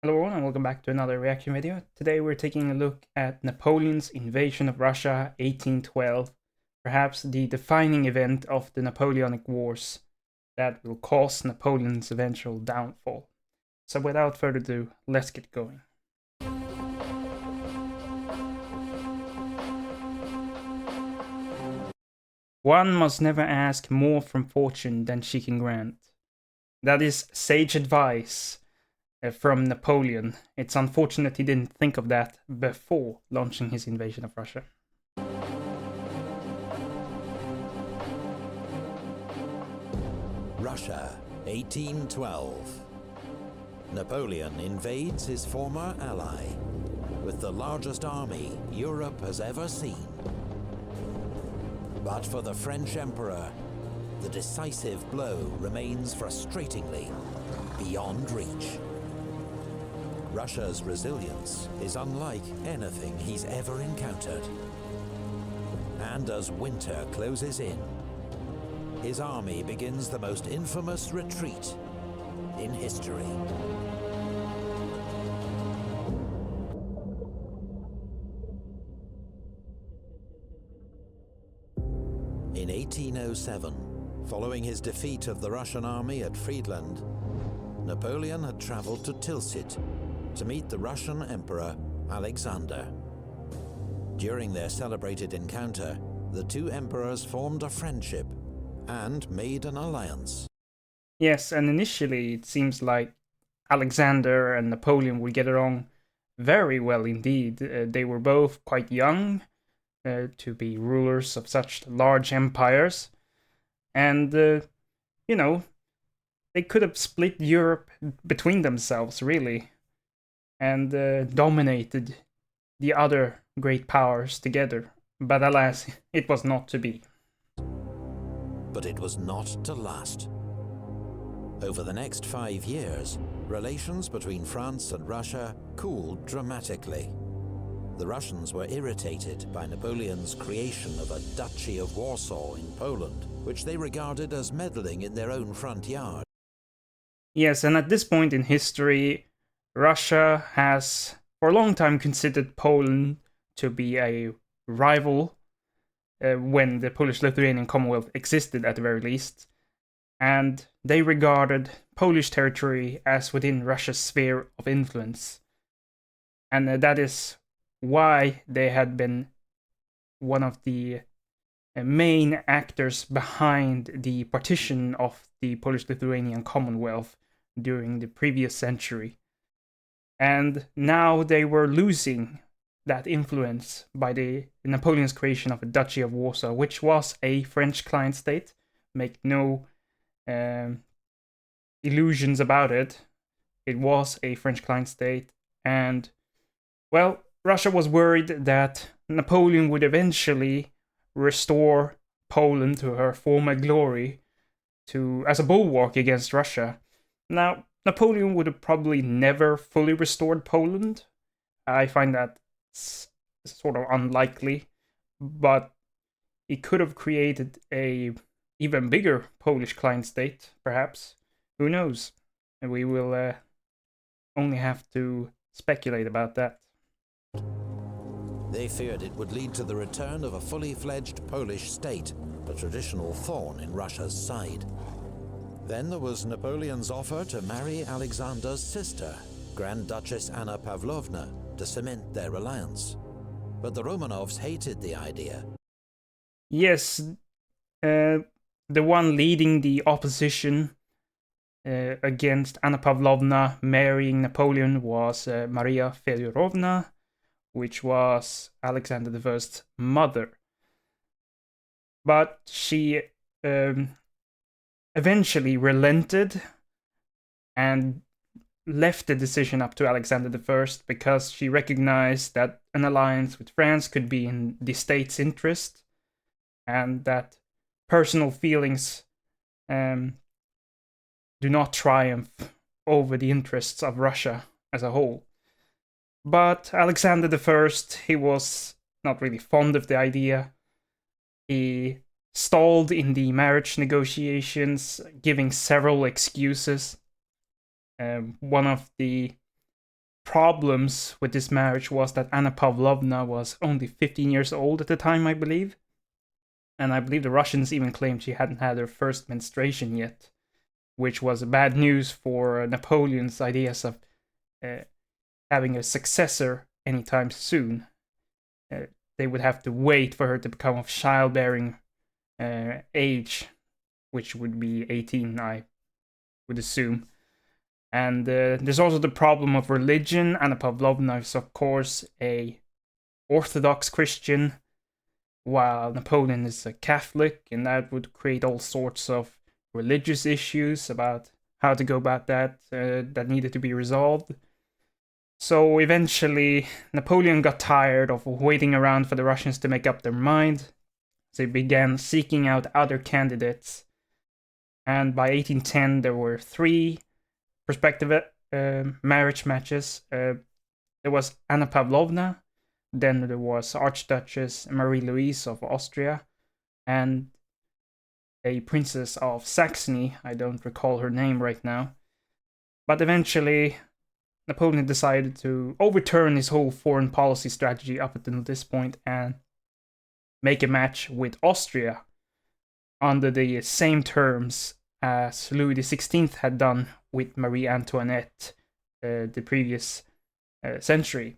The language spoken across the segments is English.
Hello everyone and welcome back to another reaction video. Today we're taking a look at Napoleon's invasion of Russia 1812, perhaps the defining event of the Napoleonic Wars that will cause Napoleon's eventual downfall. So without further ado, let's get going. One must never ask more from fortune than she can grant. That is sage advice from Napoleon. It's unfortunate he didn't think of that before launching his invasion of Russia. Russia, 1812. Napoleon invades his former ally with the largest army Europe has ever seen. But for the French Emperor, the decisive blow remains frustratingly beyond reach. Russia's resilience is unlike anything he's ever encountered. And as winter closes in, his army begins the most infamous retreat in history. In 1807, following his defeat of the Russian army at Friedland, Napoleon had traveled to Tilsit to meet the Russian Emperor Alexander. During their celebrated encounter, the two emperors formed a friendship and made an alliance. Yes, and initially it seems like Alexander and Napoleon would get along very well indeed. They were both quite young to be rulers of such large empires, and you know, they could have split Europe between themselves, really, and dominated the other great powers together. But alas, it was not to be. But it was not to last. Over the next 5 years, relations between France and Russia cooled dramatically. The Russians were irritated by Napoleon's creation of a Duchy of Warsaw in Poland, which they regarded as meddling in their own front yard. Yes, and at this point in history, Russia has for a long time considered Poland to be a rival when the Polish-Lithuanian Commonwealth existed at the very least, and they regarded Polish territory as within Russia's sphere of influence. And that is why they had been one of the main actors behind the partition of the Polish-Lithuanian Commonwealth during the previous century. And now they were losing that influence by the Napoleon's creation of a Duchy of Warsaw, which was a French client state. Make no illusions about it. It was a French client state, and well, Russia was worried that Napoleon would eventually restore Poland to her former glory as a bulwark against Russia. Now, Napoleon would have probably never fully restored Poland. I find that sort of unlikely, but he could have created a even bigger Polish client state, perhaps. Who knows? And we will only have to speculate about that. They feared it would lead to the return of a fully fledged Polish state, a traditional thorn in Russia's side. Then there was Napoleon's offer to marry Alexander's sister, Grand Duchess Anna Pavlovna, to cement their alliance. But the Romanovs hated the idea. Yes, the one leading the opposition against Anna Pavlovna marrying Napoleon was Maria Feodorovna, which was Alexander I's mother. But she eventually relented and left the decision up to Alexander I because she recognized that an alliance with France could be in the state's interest and that personal feelings do not triumph over the interests of Russia as a whole. But Alexander I, he was not really fond of the idea. He stalled in the marriage negotiations, giving several excuses. One of the problems with this marriage was that Anna Pavlovna was only 15 years old at the time, I believe. And I believe the Russians even claimed she hadn't had her first menstruation yet, which was bad news for Napoleon's ideas of having a successor anytime soon. They would have to wait for her to become of childbearing age, which would be 18, I would assume. And there's also the problem of religion. Anna Pavlovna is, of course, a Orthodox Christian, while Napoleon is a Catholic, and that would create all sorts of religious issues about how to go about that that needed to be resolved. So eventually, Napoleon got tired of waiting around for the Russians to make up their mind, so he began seeking out other candidates. And by 1810, there were 3 prospective marriage matches. There was Anna Pavlovna, then there was Archduchess Marie-Louise of Austria, and a princess of Saxony. I don't recall her name right now. But eventually, Napoleon decided to overturn his whole foreign policy strategy up until this point and make a match with Austria under the same terms as Louis XVI had done with Marie Antoinette the previous century.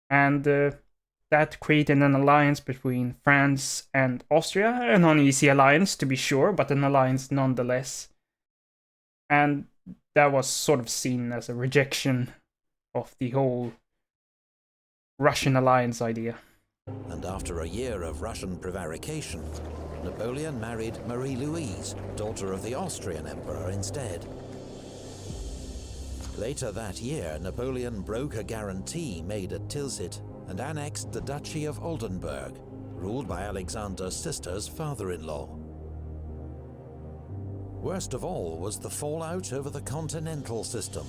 And that created an alliance between France and Austria, an uneasy alliance to be sure, but an alliance nonetheless. And that was sort of seen as a rejection of the whole Russian alliance idea. And after a year of Russian prevarication, Napoleon married Marie-Louise, daughter of the Austrian emperor, instead. Later that year, Napoleon broke a guarantee made at Tilsit and annexed the Duchy of Oldenburg, ruled by Alexander's sister's father-in-law. Worst of all was the fallout over the continental system,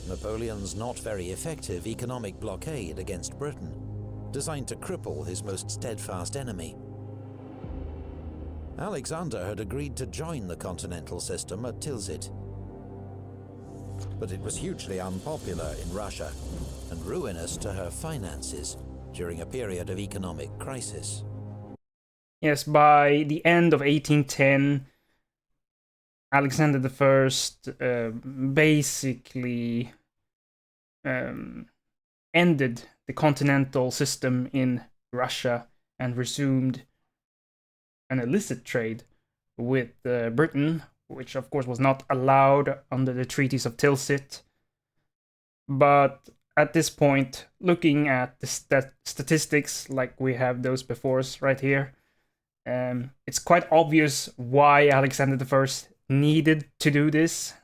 Napoleon's not very effective economic blockade against Britain, designed to cripple his most steadfast enemy. Alexander had agreed to join the continental system at Tilsit, but it was hugely unpopular in Russia and ruinous to her finances during a period of economic crisis. Yes, by the end of 1810, Alexander I basically ended the continental system in Russia and resumed an illicit trade with Britain, which of course was not allowed under the treaties of Tilsit. But at this point, looking at the statistics, like we have those before us right here, it's quite obvious why Alexander I needed to do this.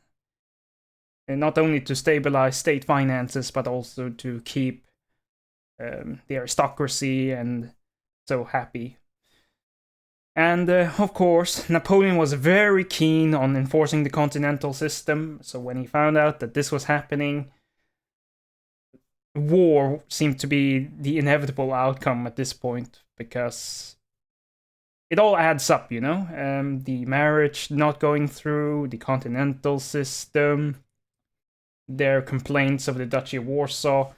And not only to stabilize state finances, but also to keep the aristocracy and so happy. And of course, Napoleon was very keen on enforcing the continental system, so when he found out that this was happening, war seemed to be the inevitable outcome at this point, because it all adds up, you know? The marriage not going through, the continental system, their complaints of the Duchy of Warsaw.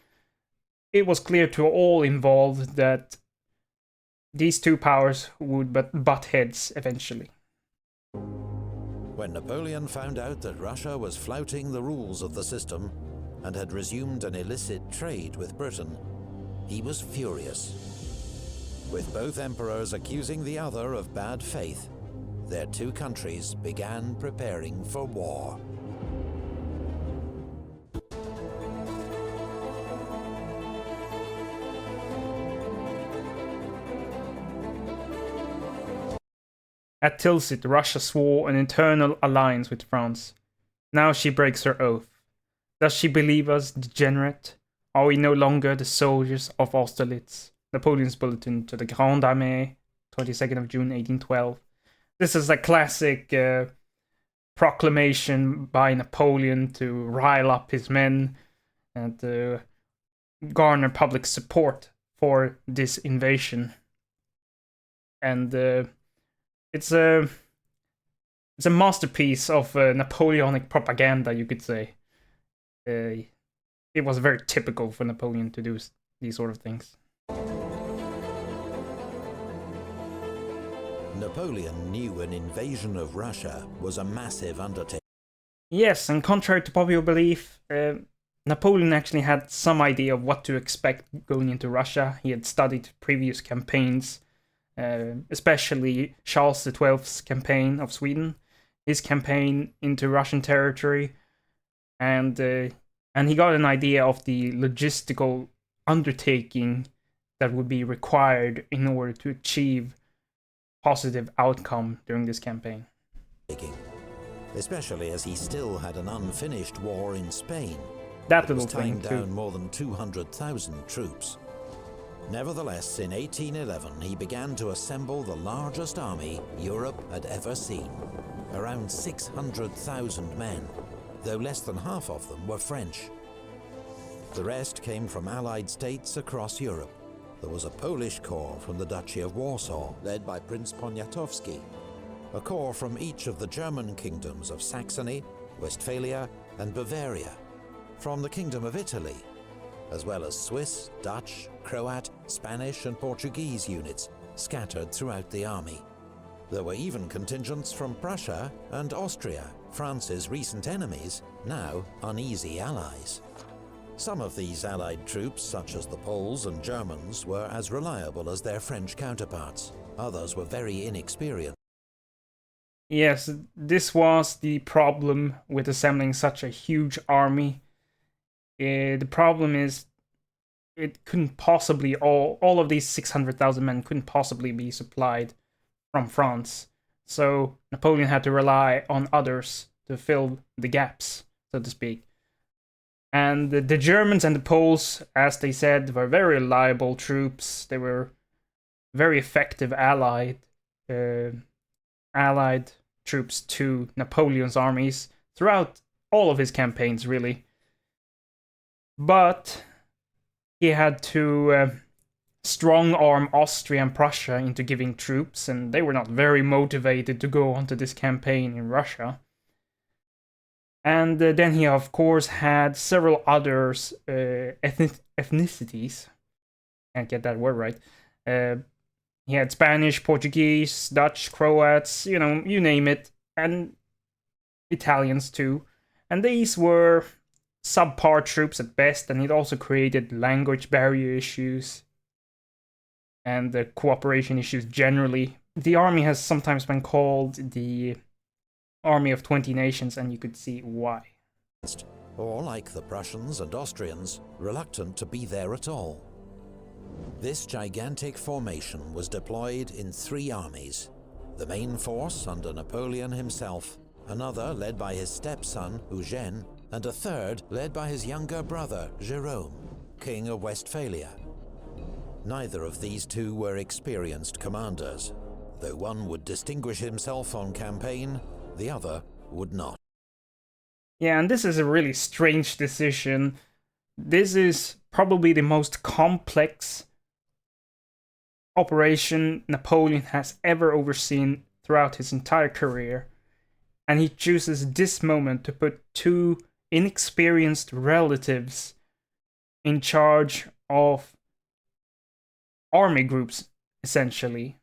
It was clear to all involved that these two powers would butt heads eventually. When Napoleon found out that Russia was flouting the rules of the system and had resumed an illicit trade with Britain, he was furious. With both emperors accusing the other of bad faith, their two countries began preparing for war. At Tilsit, Russia swore an eternal alliance with France. Now she breaks her oath. Does she believe us degenerate? Are we no longer the soldiers of Austerlitz? Napoleon's Bulletin to the Grande Armée, 22nd of June 1812. This is a classic proclamation by Napoleon to rile up his men and to garner public support for this invasion. And it's a masterpiece of Napoleonic propaganda, you could say. it was very typical for Napoleon to do these sort of things. Napoleon knew an invasion of Russia was a massive undertaking. Yes, and contrary to popular belief, Napoleon actually had some idea of what to expect going into Russia. He had studied previous campaigns, especially Charles XII's campaign of Sweden, his campaign into Russian territory, and he got an idea of the logistical undertaking that would be required in order to achieve positive outcome during this campaign. Especially as he still had an unfinished war in Spain. That was little tying thing down too. more than 200,000 troops. Nevertheless, in 1811, he began to assemble the largest army Europe had ever seen. Around 600,000 men, though less than half of them were French. The rest came from allied states across Europe. There was a Polish corps from the Duchy of Warsaw, led by Prince Poniatowski, a corps from each of the German kingdoms of Saxony, Westphalia, and Bavaria, from the Kingdom of Italy, as well as Swiss, Dutch, Croat, Spanish, and Portuguese units scattered throughout the army. There were even contingents from Prussia and Austria, France's recent enemies, now uneasy allies. Some of these allied troops, such as the Poles and Germans, were as reliable as their French counterparts. Others were very inexperienced. Yes, this was the problem with assembling such a huge army. The problem is it couldn't possibly, all of these 600,000 men couldn't possibly be supplied from France. So Napoleon had to rely on others to fill the gaps, so to speak. And the Germans and the Poles, as they said, were very reliable troops. They were very effective allied troops to Napoleon's armies throughout all of his campaigns, really. But he had to strong-arm Austria and Prussia into giving troops, and they were not very motivated to go onto this campaign in Russia. And then he, of course, had several other ethnicities. Can't get that word right. He had Spanish, Portuguese, Dutch, Croats, you name it, and Italians too. And these were subpar troops at best, and it also created language barrier issues and the cooperation issues generally. The army has sometimes been called the Army of 20 Nations, and you could see why. Or, like the Prussians and Austrians, reluctant to be there at all. This gigantic formation was deployed in 3 armies. The main force under Napoleon himself, another led by his stepson, Eugene, and a third led by his younger brother, Jerome, King of Westphalia. Neither of these two were experienced commanders. Though one would distinguish himself on campaign, the other would not. Yeah, and this is a really strange decision. This is probably the most complex operation Napoleon has ever overseen throughout his entire career. And he chooses this moment to put 2 inexperienced relatives in charge of army groups, essentially.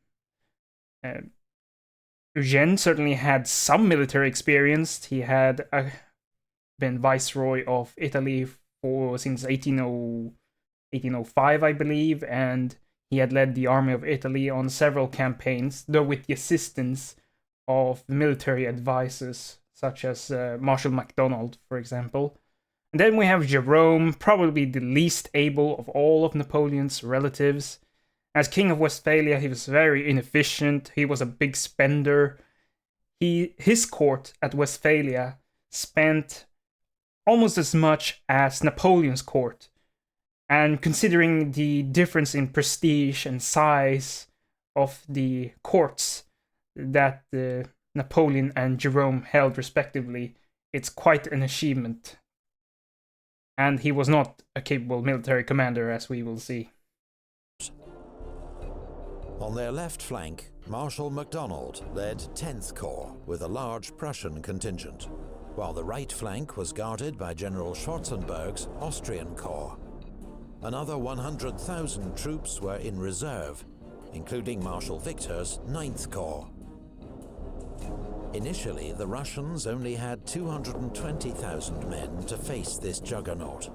Eugene certainly had some military experience. He had been viceroy of Italy since 1805, I believe, and he had led the army of Italy on several campaigns, though with the assistance of military advisors, such as Marshal MacDonald, for example. And then we have Jerome, probably the least able of all of Napoleon's relatives. As King of Westphalia, he was very inefficient. He was a big spender. His court at Westphalia spent almost as much as Napoleon's court. And considering the difference in prestige and size of the courts that Napoleon and Jerome held respectively, it's quite an achievement. And he was not a capable military commander, as we will see. On their left flank, Marshal MacDonald led 10th Corps with a large Prussian contingent. while the right flank was guarded by General Schwarzenberg's Austrian Corps. Another 100,000 troops were in reserve, including Marshal Victor's 9th Corps. Initially, the Russians only had 220,000 men to face this juggernaut,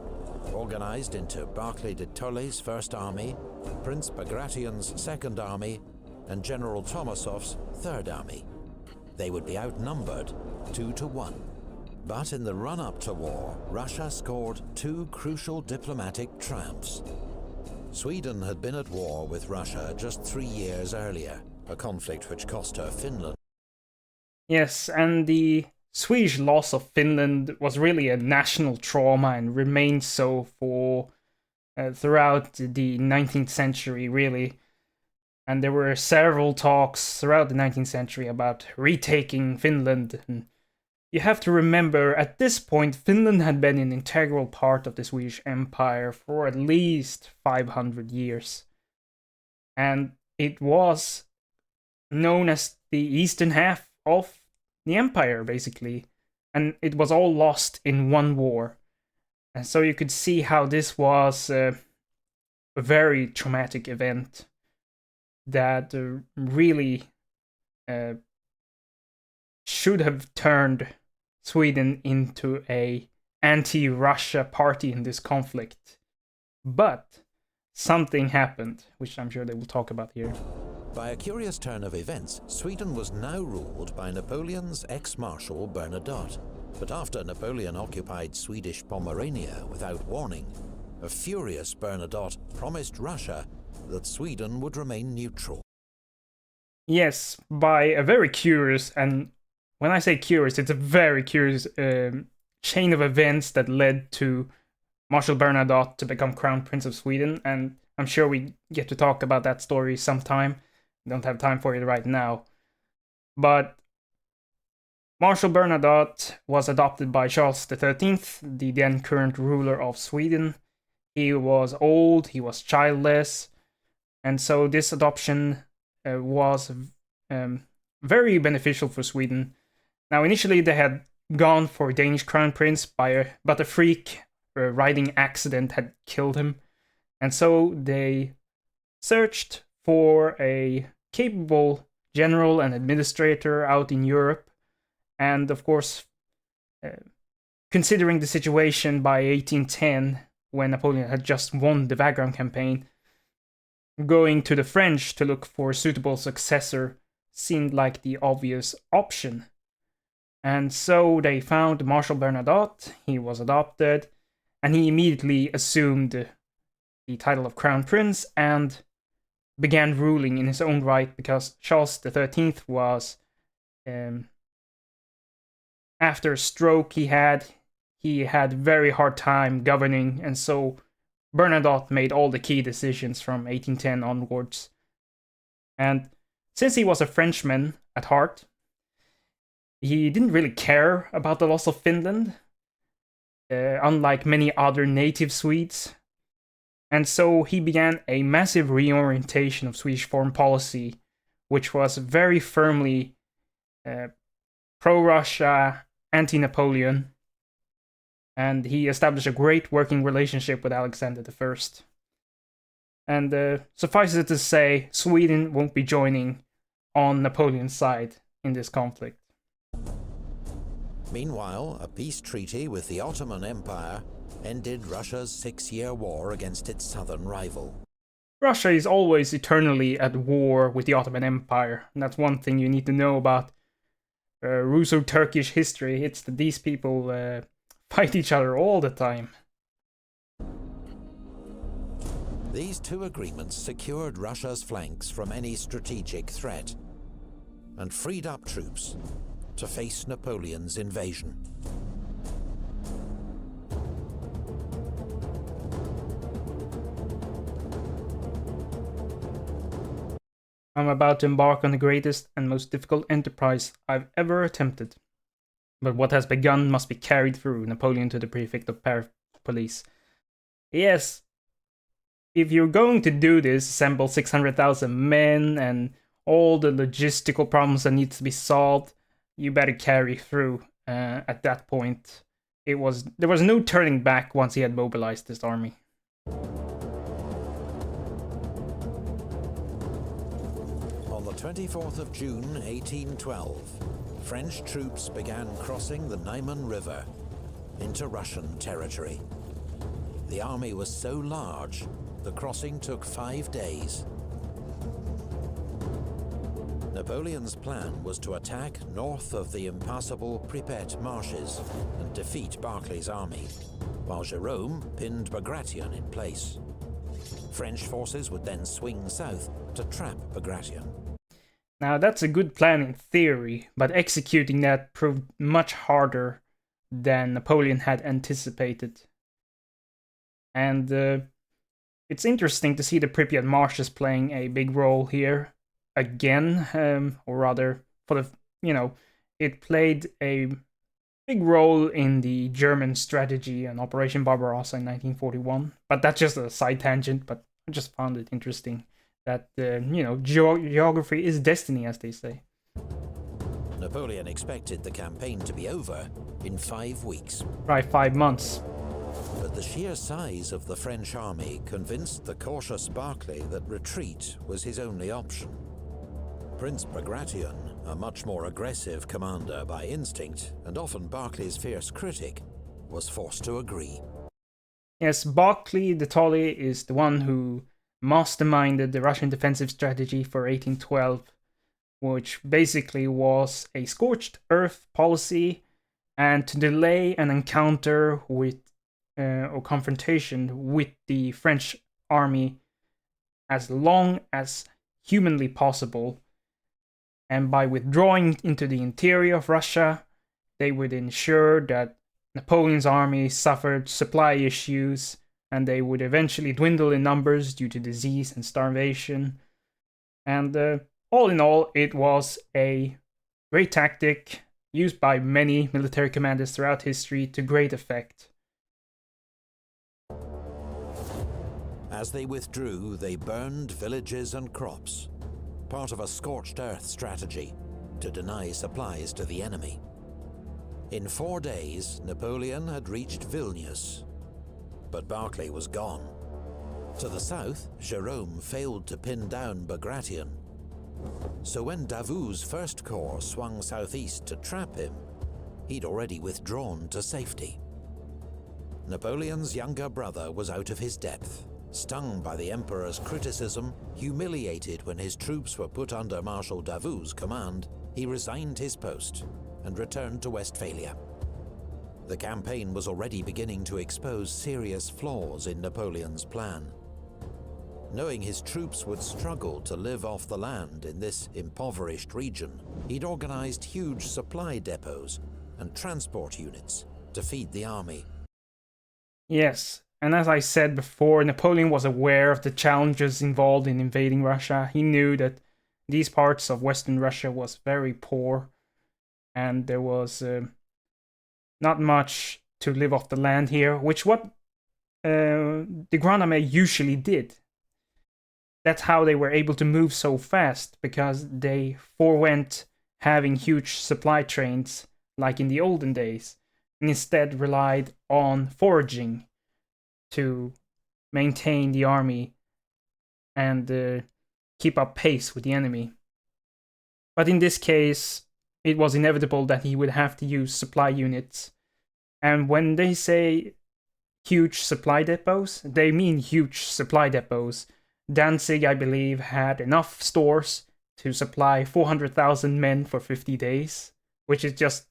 organized into Barclay de Tolly's 1st Army, Prince Bagration's 2nd Army, and General Tomasov's 3rd Army. They would be outnumbered 2-1. But in the run-up to war, Russia scored 2 crucial diplomatic triumphs. Sweden had been at war with Russia just 3 years earlier, a conflict which cost her Finland. Yes, and the Swedish loss of Finland was really a national trauma and remained so for throughout the 19th century, really. And there were several talks throughout the 19th century about retaking Finland. And you have to remember, at this point, Finland had been an integral part of the Swedish Empire for at least 500 years. And it was known as the eastern half of the empire, basically, and it was all lost in one war. And so you could see how this was a very traumatic event that really should have turned Sweden into a anti-Russia party in this conflict. But something happened, which I'm sure they will talk about here. By a curious turn of events, Sweden was now ruled by Napoleon's ex-marshal Bernadotte. But after Napoleon occupied Swedish Pomerania without warning, a furious Bernadotte promised Russia that Sweden would remain neutral. Yes, by a very curious, and when I say curious, it's a very curious chain of events that led to Marshal Bernadotte to become Crown Prince of Sweden, and I'm sure we get to talk about that story sometime. Don't have time for it right now. But Marshal Bernadotte was adopted by Charles XIII, the then current ruler of Sweden. He was old, he was childless, and so this adoption was very beneficial for Sweden. Now, initially they had gone for Danish Crown Prince, but a freak riding accident had killed him. And so they searched for a capable general and administrator out in Europe. And of course, considering the situation by 1810, when Napoleon had just won the Wagram campaign, going to the French to look for a suitable successor seemed like the obvious option. And so they found Marshal Bernadotte, he was adopted, and he immediately assumed the title of Crown Prince and began ruling in his own right, because Charles XIII was, after a stroke he had very hard time governing, and so Bernadotte made all the key decisions from 1810 onwards. And since he was a Frenchman at heart, he didn't really care about the loss of Finland, unlike many other native Swedes. And so he began a massive reorientation of Swedish foreign policy, which was very firmly pro-Russia, anti-Napoleon, and he established a great working relationship with Alexander I. And suffice it to say, Sweden won't be joining on Napoleon's side in this conflict. Meanwhile, a peace treaty with the Ottoman Empire ended Russia's 6-year war against its southern rival. Russia is always eternally at war with the Ottoman Empire, and that's one thing you need to know about Russo-Turkish history. It's that these people fight each other all the time. These two agreements secured Russia's flanks from any strategic threat and freed up troops to face Napoleon's invasion. I'm about to embark on the greatest and most difficult enterprise I've ever attempted. But what has begun must be carried through. Napoleon to the prefect of police. Yes, if you're going to do this, assemble 600,000 men and all the logistical problems that need to be solved, you better carry through. at that point. There was no turning back once he had mobilized this army. On the 24th of June 1812, French troops began crossing the Niemen River into Russian territory. The army was so large, the crossing took 5 days. Napoleon's plan was to attack north of the impassable Pripet marshes and defeat Barclay's army, while Jerome pinned Bagration in place. French forces would then swing south to trap Bagration. Now that's a good plan in theory, but executing that proved much harder than Napoleon had anticipated. And it's interesting to see the Pripyat marshes playing a big role here again, or rather, it played a big role in the German strategy and Operation Barbarossa in 1941. But that's just a side tangent, but I just found it interesting that, geography is destiny, as they say. Napoleon expected the campaign to be over in 5 weeks. Right, 5 months. But the sheer size of the French army convinced the cautious Barclay that retreat was his only option. Prince Bagration, a much more aggressive commander by instinct, and often Barclay's fierce critic, was forced to agree. Yes, Barclay de Tolly is the one who masterminded the Russian defensive strategy for 1812, which basically was a scorched earth policy and to delay an encounter with or confrontation with the French army as long as humanly possible. And by withdrawing into the interior of Russia, they would ensure that Napoleon's army suffered supply issues and they would eventually dwindle in numbers due to disease and starvation. And all in all, it was a great tactic used by many military commanders throughout history to great effect. As they withdrew, they burned villages and crops, part of a scorched earth strategy to deny supplies to the enemy. In 4 days, Napoleon had reached Vilnius, but Barclay was gone. To the south, Jerome failed to pin down Bagration. So when Davout's First Corps swung southeast to trap him, he'd already withdrawn to safety. Napoleon's younger brother was out of his depth, stung by the Emperor's criticism, humiliated when his troops were put under Marshal Davout's command. He resigned his post and returned to Westphalia. The campaign was already beginning to expose serious flaws in Napoleon's plan. Knowing his troops would struggle to live off the land in this impoverished region, he'd organized huge supply depots and transport units to feed the army. Yes, and as I said before, Napoleon was aware of the challenges involved in invading Russia. He knew that these parts of Western Russia was very poor, and there was not much to live off the land here, which what the Grand Armée usually did. That's how they were able to move so fast, because they forewent having huge supply trains like in the olden days, and instead relied on foraging to maintain the army and keep up pace with the enemy. But in this case, it was inevitable that he would have to use supply units. And when they say huge supply depots, they mean huge supply depots. Danzig, I believe, had enough stores to supply 400,000 men for 50 days, which is just...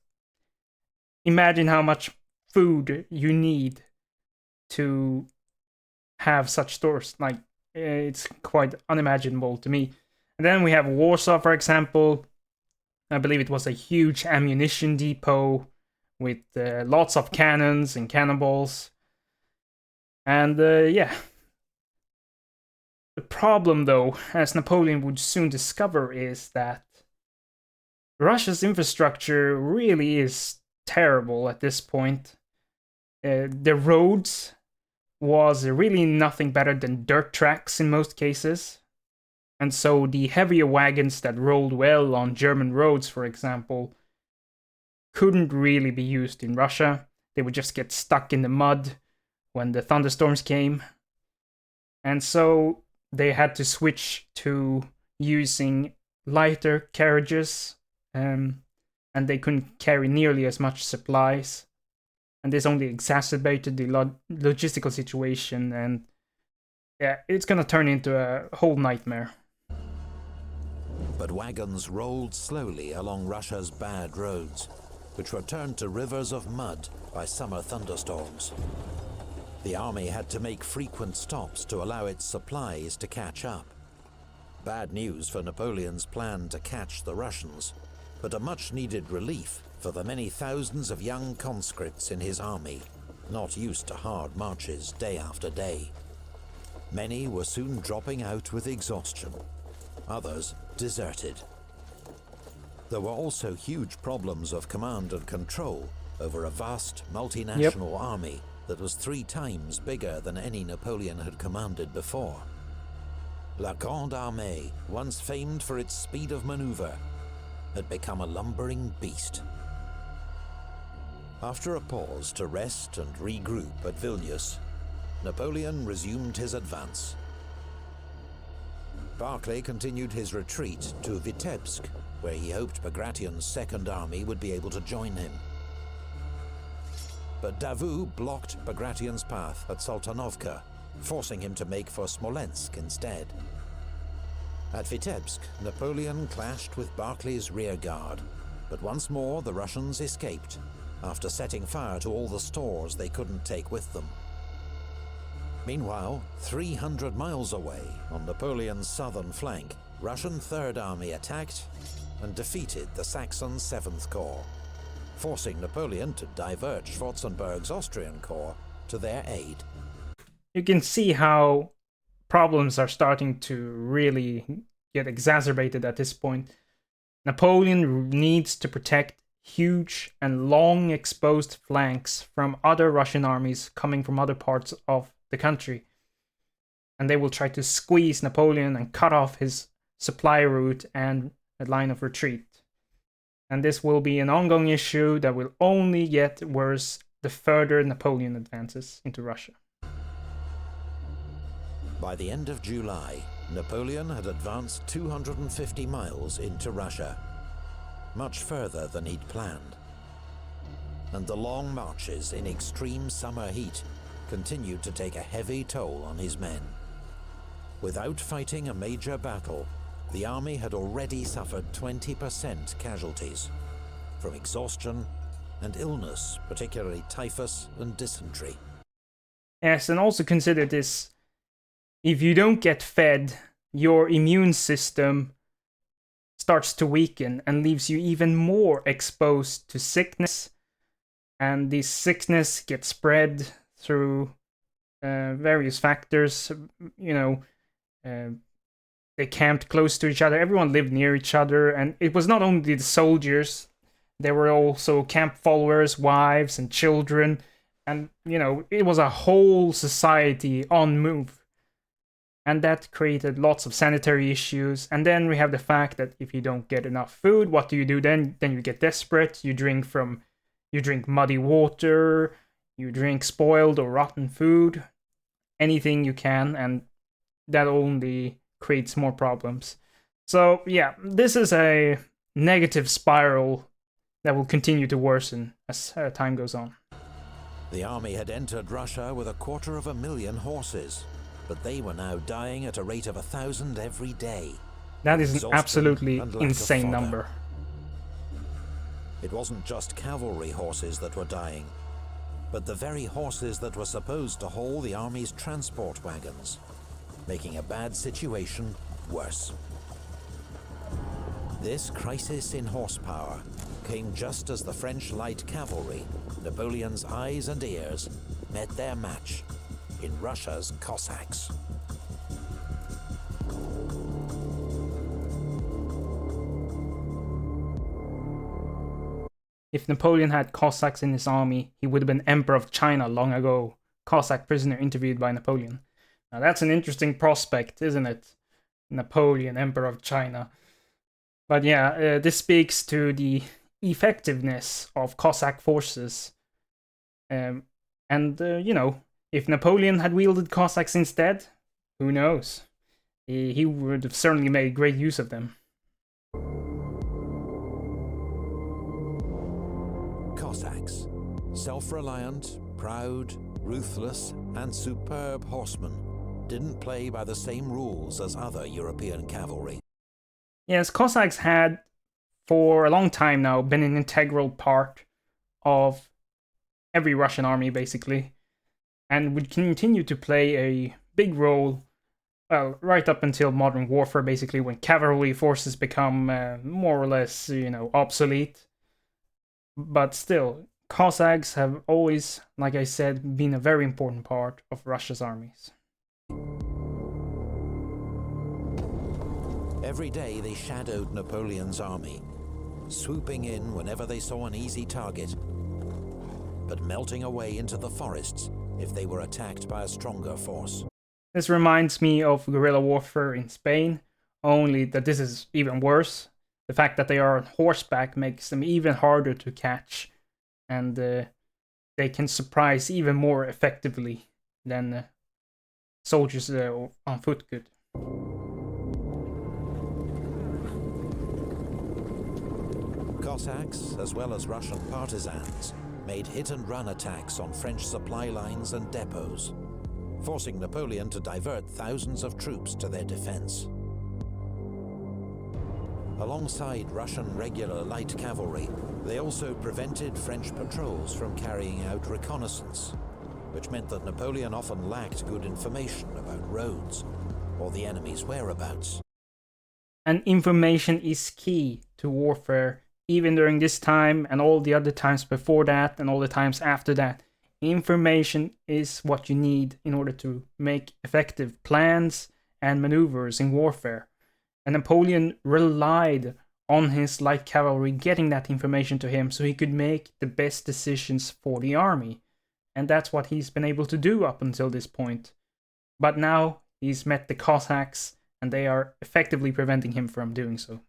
Imagine how much food you need to have such stores. Like, it's quite unimaginable to me. And then we have Warsaw, for example. I believe it was a huge ammunition depot with lots of cannons and cannonballs. And yeah. The problem, though, as Napoleon would soon discover, is that Russia's infrastructure really is terrible at this point. The roads was really nothing better than dirt tracks in most cases. And so the heavier wagons that rolled well on German roads, for example, couldn't really be used in Russia. They would just get stuck in the mud when the thunderstorms came. And so they had to switch to using lighter carriages, and they couldn't carry nearly as much supplies. And this only exacerbated the logistical situation, and yeah, it's gonna turn into a whole nightmare. But wagons rolled slowly along Russia's bad roads, which were turned to rivers of mud by summer thunderstorms. The army had to make frequent stops to allow its supplies to catch up. Bad news for Napoleon's plan to catch the Russians, but a much-needed relief for the many thousands of young conscripts in his army, not used to hard marches day after day. Many were soon dropping out with exhaustion. Others deserted. There were also huge problems of command and control over a vast multinational army that was 3 times bigger than any Napoleon had commanded before. La Grande Armée, once famed for its speed of maneuver, had become a lumbering beast. After a pause to rest and regroup at Vilnius, Napoleon resumed his advance. Barclay continued his retreat to Vitebsk, where he hoped Bagration's Second Army would be able to join him. But Davout blocked Bagration's path at Sultanovka, forcing him to make for Smolensk instead. At Vitebsk, Napoleon clashed with Barclay's rearguard, but once more the Russians escaped, after setting fire to all the stores they couldn't take with them. Meanwhile, 300 miles away, on Napoleon's southern flank, Russian Third Army attacked and defeated the Saxon 7th Corps, forcing Napoleon to divert Schwarzenberg's Austrian Corps to their aid. You can see how problems are starting to really get exacerbated at this point. Napoleon needs to protect huge and long exposed flanks from other Russian armies coming from other parts of the country. And they will try to squeeze Napoleon and cut off his supply route and a line of retreat. And this will be an ongoing issue that will only get worse the further Napoleon advances into Russia. By the end of July, Napoleon had advanced 250 miles into Russia, much further than he'd planned. And the long marches in extreme summer heat continued to take a heavy toll on his men. Without fighting a major battle, the army had already suffered 20% casualties from exhaustion and illness, particularly typhus and dysentery. Yes, and also consider this: if you don't get fed, your immune system starts to weaken and leaves you even more exposed to sickness, and this sickness gets spread through various factors. They camped close to each other, everyone lived near each other, and it was not only the soldiers, there were also camp followers, wives and children, and it was a whole society on move. And that created lots of sanitary issues. And then we have the fact that if you don't get enough food, what do you do then? Then you get desperate. You drink muddy water, you drink spoiled or rotten food, anything you can, and that only creates more problems. So yeah, this is a negative spiral that will continue to worsen as time goes on. The army had entered Russia with 250,000 horses, but they were now dying at a rate of 1,000 every day. That is an absolutely insane number. It wasn't just cavalry horses that were dying, but the very horses that were supposed to haul the army's transport wagons, making a bad situation worse. This crisis in horsepower came just as the French light cavalry, Napoleon's eyes and ears, met their match in Russia's Cossacks. If Napoleon had Cossacks in his army, he would have been Emperor of China long ago. Cossack prisoner interviewed by Napoleon. Now that's an interesting prospect, isn't it? Napoleon, Emperor of China. But yeah, this speaks to the effectiveness of Cossack forces. You know, if Napoleon had wielded Cossacks instead, who knows? He would have certainly made great use of them. Cossacks, self-reliant, proud, ruthless, and superb horsemen, didn't play by the same rules as other European cavalry. Yes, Cossacks had, for a long time now, been an integral part of every Russian army, basically, and would continue to play a big role, well, right up until modern warfare, basically, when cavalry forces become more or less, you know, obsolete. But still, Cossacks have always, like I said, been a very important part of Russia's armies. Every day they shadowed Napoleon's army, swooping in whenever they saw an easy target, but melting away into the forests if they were attacked by a stronger force. This reminds me of guerrilla warfare in Spain, only that this is even worse. The fact that they are on horseback makes them even harder to catch, and they can surprise even more effectively than soldiers on foot could. Cossacks, as well as Russian partisans, made hit-and-run attacks on French supply lines and depots, forcing Napoleon to divert thousands of troops to their defense. Alongside Russian regular light cavalry, they also prevented French patrols from carrying out reconnaissance, which meant that Napoleon often lacked good information about roads or the enemy's whereabouts. And information is key to warfare, even during this time and all the other times before that and all the times after that. Information is what you need in order to make effective plans and maneuvers in warfare. And Napoleon relied on his light cavalry getting that information to him so he could make the best decisions for the army. And that's what he's been able to do up until this point. But now he's met the Cossacks, and they are effectively preventing him from doing so.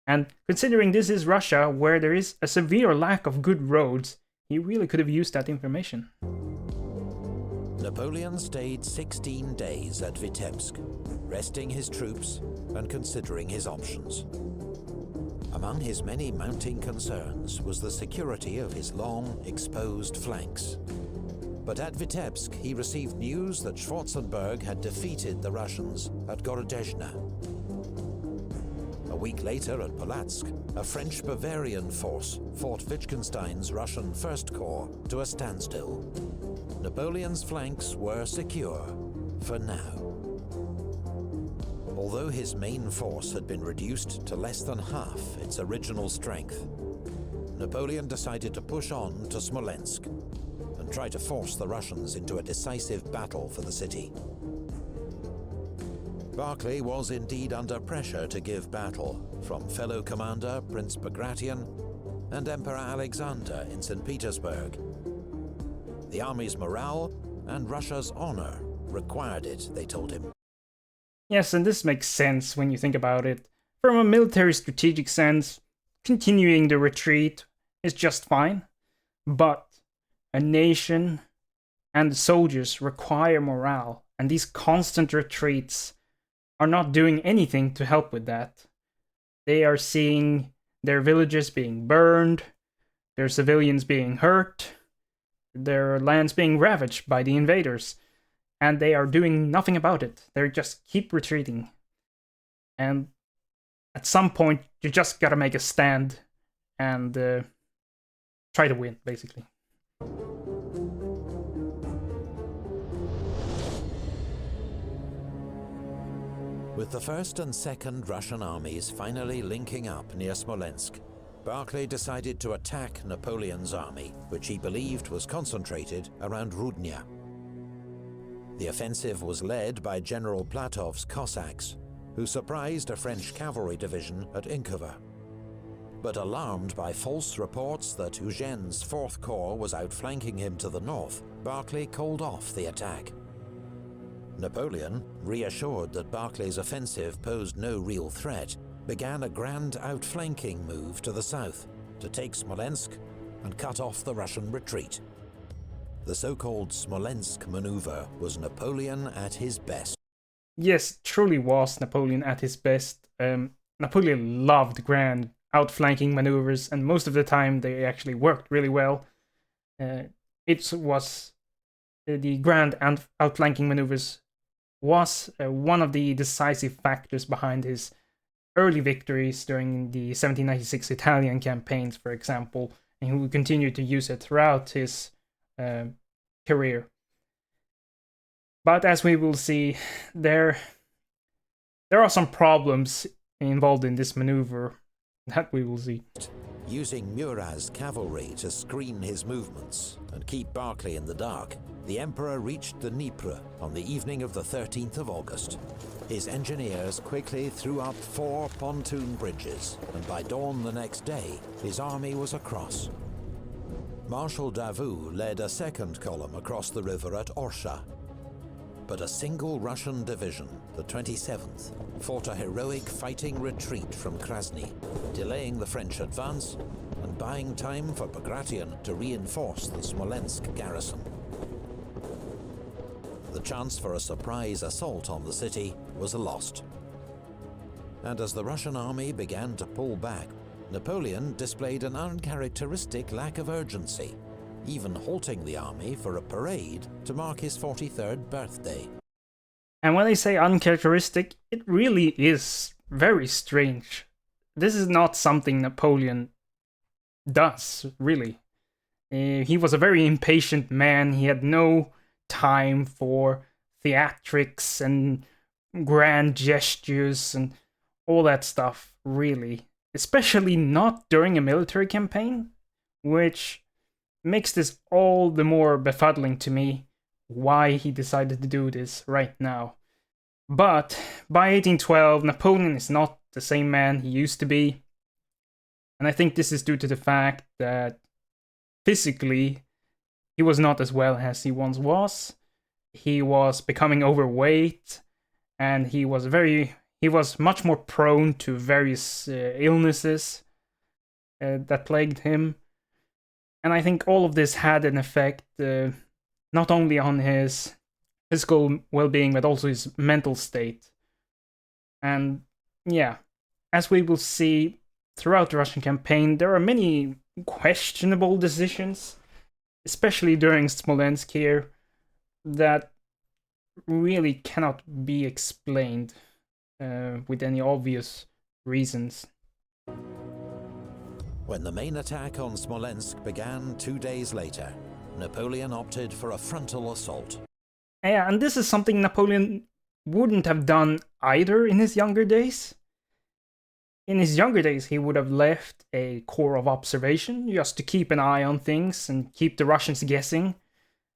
And considering this is Russia, where there is a severe lack of good roads, he really could have used that information. Napoleon stayed 16 days at Vitebsk, resting his troops and considering his options. Among his many mounting concerns was the security of his long, exposed flanks. But at Vitebsk, he received news that Schwarzenberg had defeated the Russians at Gorodezhna. A week later at Polotsk, a French Bavarian force fought Wittgenstein's Russian First Corps to a standstill. Napoleon's flanks were secure for now. Although his main force had been reduced to less than half its original strength, Napoleon decided to push on to Smolensk and try to force the Russians into a decisive battle for the city. Barclay was indeed under pressure to give battle from fellow commander Prince Bagration and Emperor Alexander in St. Petersburg. The army's morale and Russia's honor required it, they told him. Yes, and this makes sense when you think about it. From a military strategic sense, continuing the retreat is just fine, but a nation and the soldiers require morale, and these constant retreats are not doing anything to help with that. They are seeing their villages being burned, their civilians being hurt, their lands being ravaged by the invaders, and they are doing nothing about it. They just keep retreating. And at some point, you just gotta make a stand and try to win, basically. With the First and Second Russian armies finally linking up near Smolensk, Barclay decided to attack Napoleon's army, which he believed was concentrated around Rudnya. The offensive was led by General Platov's Cossacks, who surprised a French cavalry division at Inkova. But alarmed by false reports that Eugene's Fourth Corps was outflanking him to the north, Barclay called off the attack. Napoleon, reassured that Barclay's offensive posed no real threat, began a grand outflanking move to the south, to take Smolensk and cut off the Russian retreat. The so-called Smolensk maneuver was Napoleon at his best. Yes, truly was Napoleon at his best. Napoleon loved grand outflanking maneuvers, and most of the time they actually worked really well. It was the grand outflanking maneuvers was one of the decisive factors behind his early victories during the 1796 Italian campaigns, for example, and he would continue to use it throughout his career. But as we will see, there are some problems involved in this maneuver that we will see. Using Murat's cavalry to screen his movements and keep Barclay in the dark, the Emperor reached the Dnieper on the evening of the 13th of August. His engineers quickly threw up 4 pontoon bridges, and by dawn the next day, his army was across. Marshal Davout led a second column across the river at Orsha. But a single Russian division, the 27th, fought a heroic fighting retreat from Krasny, delaying the French advance and buying time for Bagration to reinforce the Smolensk garrison. The chance for a surprise assault on the city was lost. And as the Russian army began to pull back, Napoleon displayed an uncharacteristic lack of urgency, even halting the army for a parade to mark his 43rd birthday. And when I say uncharacteristic, it really is very strange. This is not something Napoleon does, really. He was a very impatient man. He had no time for theatrics and grand gestures and all that stuff, really. Especially not during a military campaign, which makes this all the more befuddling to me, why he decided to do this right now. But by 1812, Napoleon is not the same man he used to be. And I think this is due to the fact that physically, he was not as well as he once was. He was becoming overweight, and he was much more prone to various illnesses that plagued him. And I think all of this had an effect not only on his physical well-being, but also his mental state. And yeah, as we will see throughout the Russian campaign, there are many questionable decisions, especially during Smolensk here, that really cannot be explained with any obvious reasons. When the main attack on Smolensk began 2 days later, Napoleon opted for a frontal assault. Yeah, and this is something Napoleon wouldn't have done either in his younger days. In his younger days, he would have left a corps of observation just to keep an eye on things and keep the Russians guessing.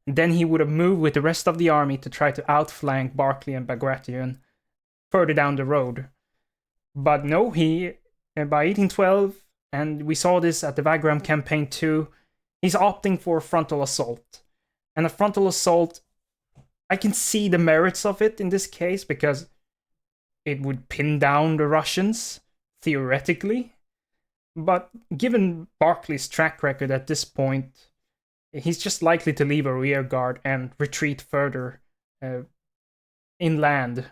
And then he would have moved with the rest of the army to try to outflank Barclay and Bagration further down the road. But no, by 1812, and we saw this at the Wagram campaign too, he's opting for a frontal assault. And a frontal assault, I can see the merits of it in this case, because it would pin down the Russians, theoretically. But given Barclay's track record at this point, he's just likely to leave a rear guard and retreat further inland.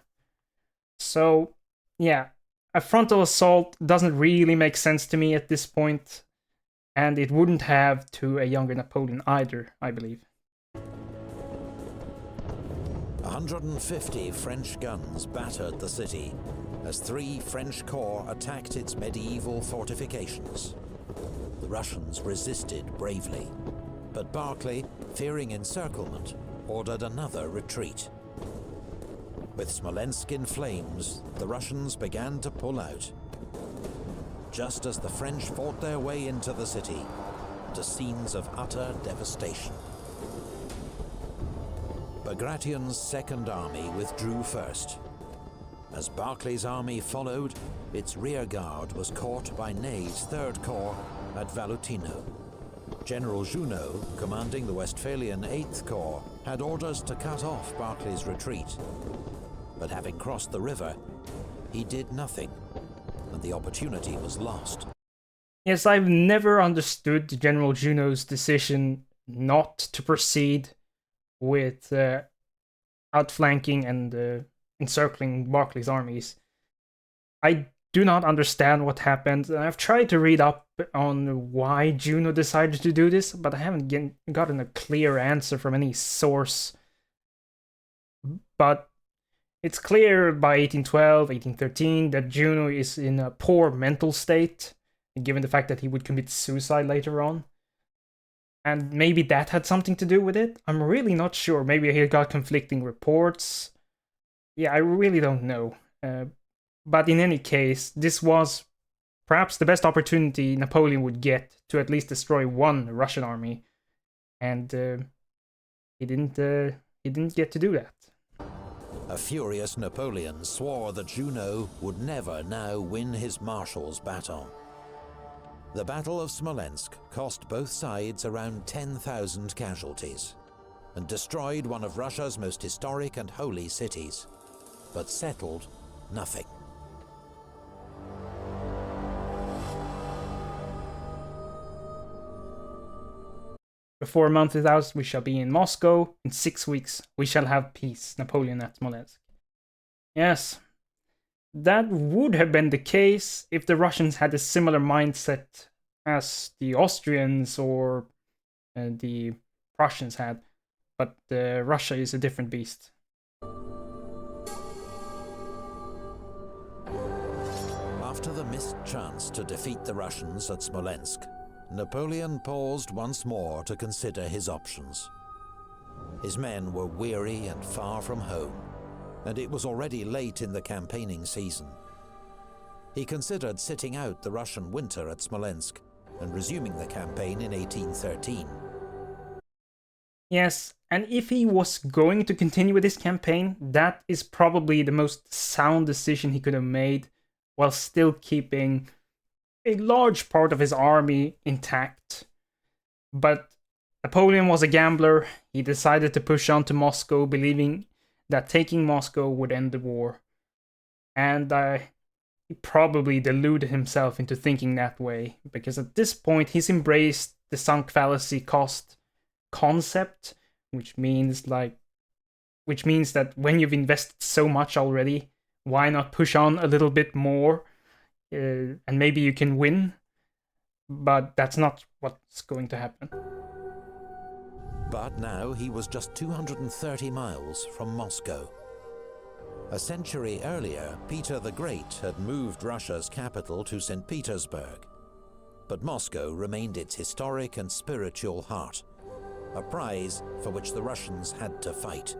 So, yeah, a frontal assault doesn't really make sense to me at this point, and it wouldn't have to a younger Napoleon either, I believe. 150 French guns battered the city as 3 French corps attacked its medieval fortifications. The Russians resisted bravely, but Barclay, fearing encirclement, ordered another retreat. With Smolensk in flames, the Russians began to pull out. Just as the French fought their way into the city, to scenes of utter devastation. Bagration's Second Army withdrew first. As Barclay's army followed, its rear guard was caught by Ney's Third Corps at Valutino. General Junot, commanding the Westphalian 8th Corps, had orders to cut off Barclay's retreat. But having crossed the river, he did nothing, and the opportunity was lost. Yes, I've never understood General Junot's decision not to proceed with outflanking and encircling Barclay's armies. I do not understand what happened. I've tried to read up on why Juno decided to do this, but I haven't gotten a clear answer from any source. But it's clear by 1812, 1813 that Juno is in a poor mental state, given the fact that he would commit suicide later on. And maybe that had something to do with it. I'm really not sure. Maybe he got conflicting reports. Yeah, I really don't know. But in any case, this was perhaps the best opportunity Napoleon would get to at least destroy one Russian army, and he didn't get to do that. A furious Napoleon swore that Junot would never now win his marshal's baton. The Battle of Smolensk cost both sides around 10,000 casualties and destroyed one of Russia's most historic and holy cities, but settled nothing. Before a month is out, we shall be in Moscow. In 6 weeks, we shall have peace. Napoleon at Smolensk. Yes, that would have been the case if the Russians had a similar mindset as the Austrians or the Prussians had. But Russia is a different beast. After the missed chance to defeat the Russians at Smolensk, Napoleon paused once more to consider his options. His men were weary and far from home, and it was already late in the campaigning season. He considered sitting out the Russian winter at Smolensk and resuming the campaign in 1813. Yes, and if he was going to continue with this campaign, that is probably the most sound decision he could have made, while still keeping a large part of his army intact. But Napoleon was a gambler. He decided to push on to Moscow, believing that taking Moscow would end the war. And he probably deluded himself into thinking that way, because at this point he's embraced the sunk fallacy cost concept, which means that when you've invested so much already, why not push on a little bit more, and maybe you can win. But that's not what's going to happen. But now he was just 230 miles from Moscow. A century earlier, Peter the Great had moved Russia's capital to St. Petersburg. But Moscow remained its historic and spiritual heart, a prize for which the Russians had to fight.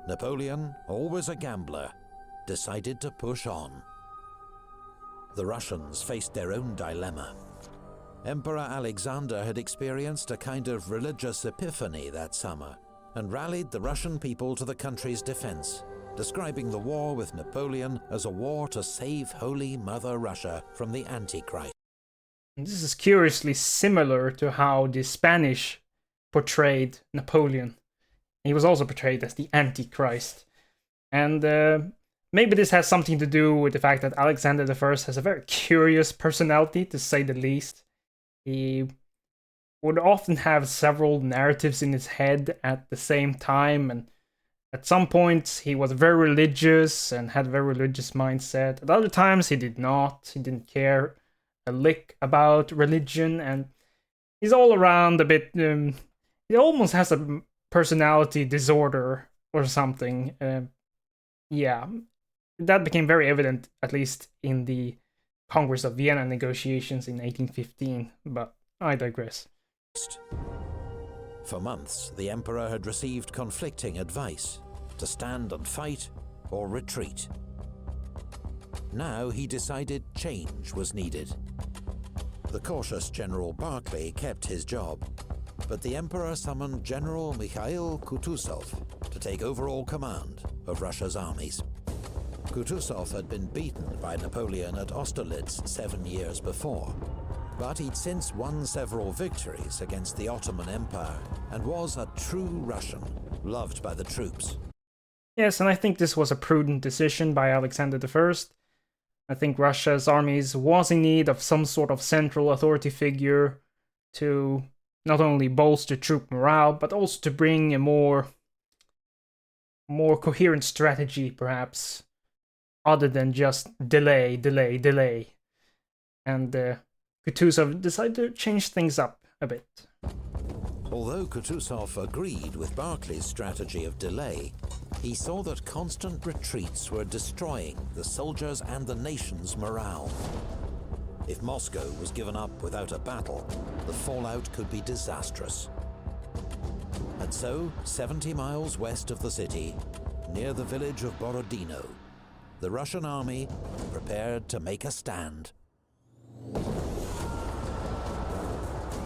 Napoleon, always a gambler, decided to push on. The Russians faced their own dilemma. Emperor Alexander had experienced a kind of religious epiphany that summer and rallied the Russian people to the country's defense, describing the war with Napoleon as a war to save Holy Mother Russia from the Antichrist. This is curiously similar to how the Spanish portrayed Napoleon. He was also portrayed as the Antichrist. And maybe this has something to do with the fact that Alexander I has a very curious personality, to say the least. He would often have several narratives in his head at the same time, and at some points he was very religious and had a very religious mindset. At other times he did not. He didn't care a lick about religion, and he's all around a bit... he almost has a personality disorder or something. Yeah, that became very evident, at least in the Congress of Vienna negotiations in 1815, but I digress. For months, the emperor had received conflicting advice to stand and fight or retreat. Now he decided change was needed. The cautious General Barclay kept his job, but the emperor summoned General Mikhail Kutuzov to take overall command of Russia's armies. Kutuzov had been beaten by Napoleon at Austerlitz 7 years before, but he'd since won several victories against the Ottoman Empire and was a true Russian, loved by the troops. Yes, and I think this was a prudent decision by Alexander I. I think Russia's armies was in need of some sort of central authority figure to not only bolster troop morale, but also to bring a more coherent strategy, perhaps, other than just delay, delay, delay. And Kutuzov decided to change things up a bit. Although Kutuzov agreed with Barclay's strategy of delay, he saw that constant retreats were destroying the soldiers' and the nation's morale. If Moscow was given up without a battle, the fallout could be disastrous. And so, 70 miles west of the city, near the village of Borodino, the Russian army prepared to make a stand.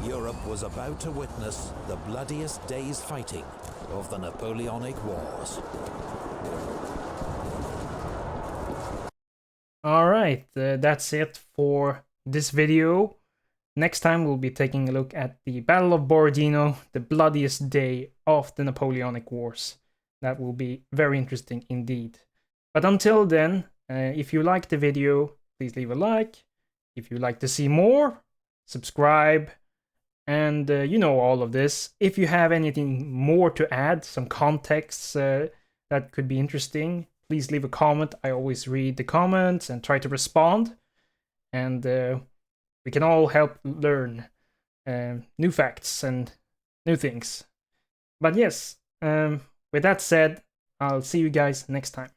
Europe was about to witness the bloodiest day's fighting of the Napoleonic Wars. Alright, that's it for this video. Next time we'll be taking a look at the Battle of Borodino, the bloodiest day of the Napoleonic Wars. That will be very interesting indeed. But until then, if you liked the video, please leave a like. If you'd like to see more, subscribe. And you know all of this. If you have anything more to add, some contexts that could be interesting, please leave a comment. I always read the comments and try to respond. And we can all help learn new facts and new things. But yes, with that said, I'll see you guys next time.